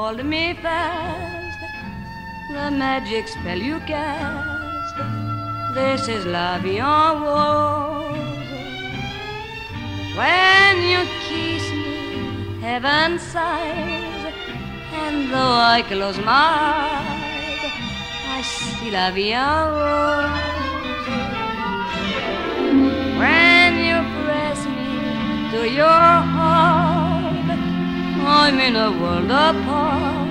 hold me fast, the magic spell you cast. This is la vie en rose. When you kiss me, heaven sighs, and though I close my eyes, I see la vie en rose. When you press me to your heart, I'm in a world apart,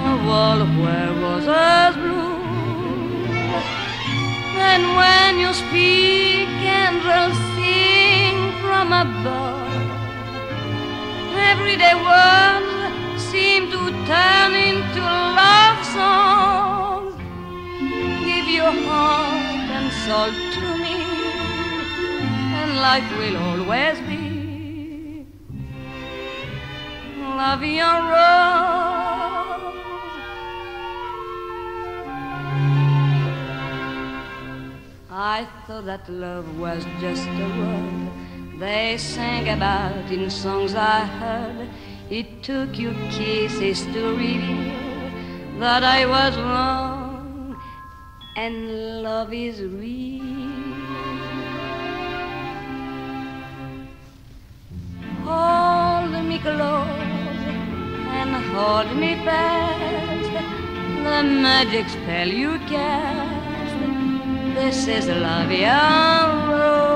a world where roses bloom. And when you speak, angels sing from above. Everyday words seem to turn into love songs. Give your heart and soul to me, and life will always be la vie en rose. I thought that love was just a word they sang about in songs I heard. It took your kisses to reveal that I was wrong and love is real. Hold me close and hold me fast, the magic spell you cast. This is la vie en rose.